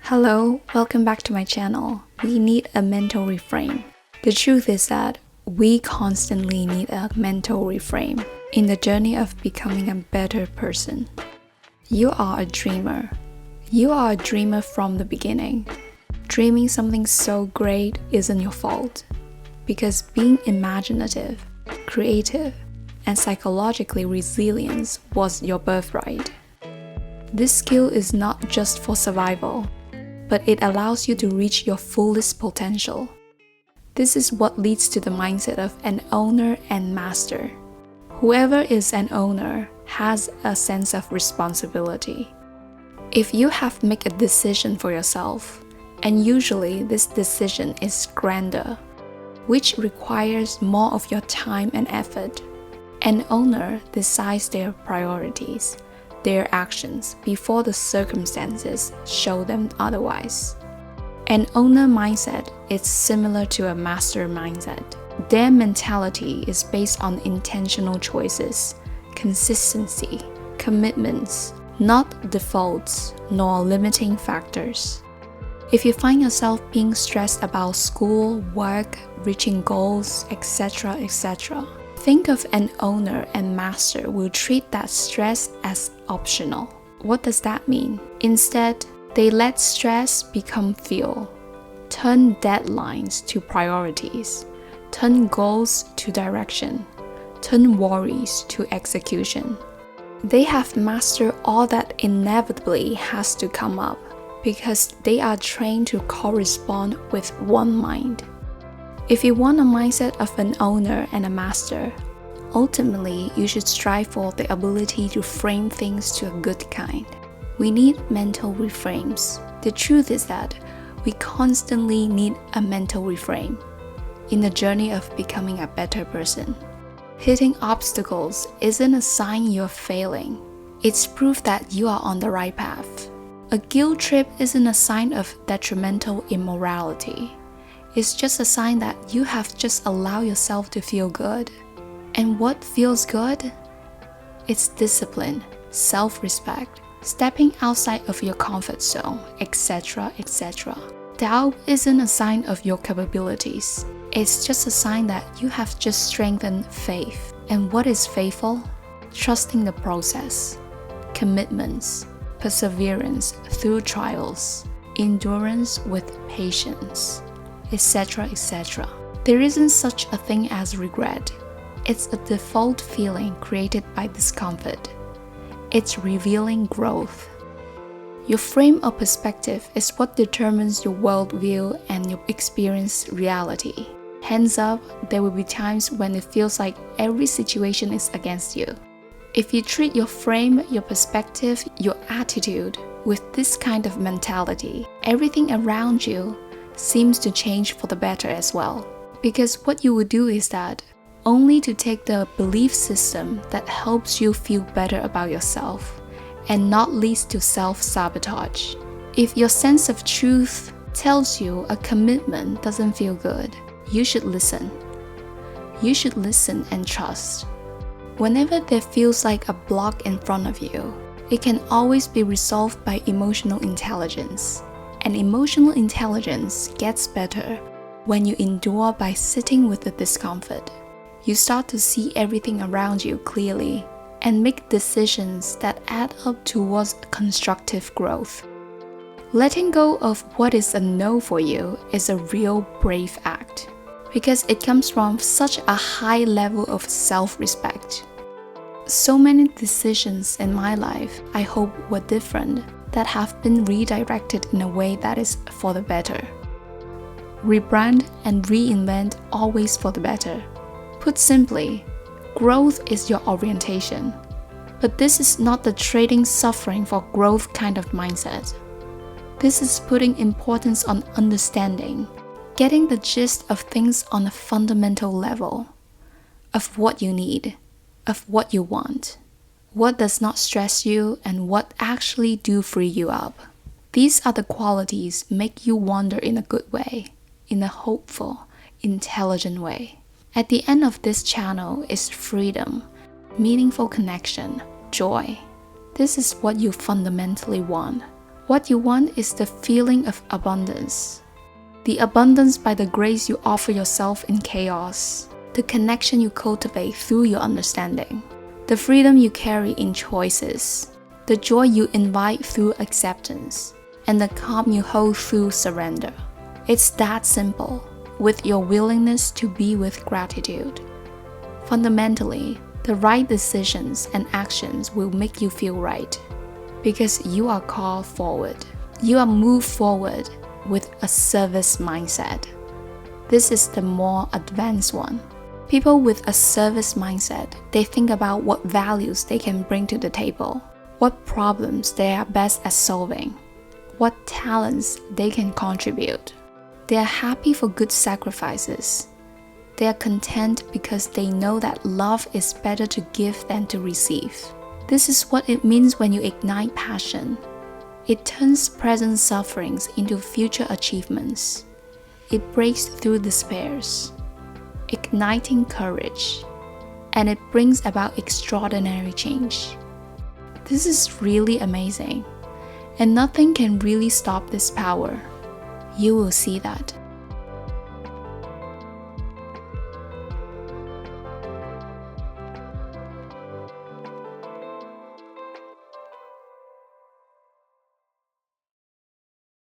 Hello, welcome back to my channel. We need a mental reframe. The truth is that we constantly need a mental reframe in the journey of becoming a better person. You are a dreamer. You are a dreamer from the beginning. Dreaming something so great isn't your fault, because being imaginative, creative, and psychologically resilient was your birthright. This skill is not just for survival, but it allows you to reach your fullest potential. This is what leads to the mindset of an owner and master. Whoever is an owner has a sense of responsibility. If you have to make a decision for yourself, and usually this decision is grander, which requires more of your time and effort, an owner decides their priorities, their actions before the circumstances show them otherwise. An owner mindset is similar to a master mindset. Their mentality is based on intentional choices, consistency, commitments, not defaults nor limiting factors. If you find yourself being stressed about school, work, reaching goals, etc., think of an owner and master will treat that stress as optional. What does that mean? Instead, they let stress become fuel, turn deadlines to priorities, turn goals to direction, turn worries to execution. They have mastered all that inevitably has to come up because they are trained to correspond with one mind. If you want a mindset of an owner and a master, ultimately you should strive for the ability to frame things to a good kind. We need mental reframes. The truth is that we constantly need a mental reframe in the journey of becoming a better person. Hitting obstacles isn't a sign you're failing. It's proof that you are on the right path. A guilt trip isn't a sign of detrimental immorality. It's just a sign that you have just allowed yourself to feel good. And what feels good? It's discipline, self-respect, stepping outside of your comfort zone, etc., etc. Doubt isn't a sign of your capabilities. It's just a sign that you have just strengthened faith. And what is faithful? Trusting the process, commitments, perseverance through trials, endurance with patience, etc., etc. There isn't such a thing as regret. It's a default feeling created by discomfort. It's revealing growth. Your frame of perspective is what determines your worldview and your experience reality. Hands up, there will be times when it feels like every situation is against you. If you treat your frame, your perspective, your attitude with this kind of mentality, everything around you seems to change for the better as well. Because what you will do is that only to take the belief system that helps you feel better about yourself and not leads to self-sabotage. If your sense of truth tells you a commitment doesn't feel good, you should listen. You should listen and trust. Whenever there feels like a block in front of you, it can always be resolved by emotional intelligence. And emotional intelligence gets better when you endure by sitting with the discomfort. You start to see everything around you clearly and make decisions that add up towards constructive growth. Letting go of what is a no for you is a real brave act, because it comes from such a high level of self-respect. So many decisions in my life I hope were different that have been redirected in a way that is for the better. Rebrand and reinvent always for the better. Put simply, growth is your orientation. But this is not the trading suffering for growth kind of mindset. This is putting importance on understanding, getting the gist of things on a fundamental level, of what you need, of what you want, what does not stress you, and what actually do free you up. These are the qualities make you wander in a good way, in a hopeful, intelligent way. At the end of this channel is freedom, meaningful connection, joy. This is what you fundamentally want. What you want is the feeling of abundance. The abundance by the grace you offer yourself in chaos, the connection you cultivate through your understanding, the freedom you carry in choices, the joy you invite through acceptance, and the calm you hold through surrender. It's that simple, with your willingness to be with gratitude. Fundamentally, the right decisions and actions will make you feel right, because you are called forward. You are moved forward with a service mindset. This is the more advanced one. People with a service mindset, they think about what values they can bring to the table, what problems they are best at solving, what talents they can contribute. They are happy for good sacrifices. They are content because they know that love is better to give than to receive. This is what it means when you ignite passion. It turns present sufferings into future achievements. It breaks through despairs, igniting courage, and it brings about extraordinary change. This is really amazing, and nothing can really stop this power. You will see that.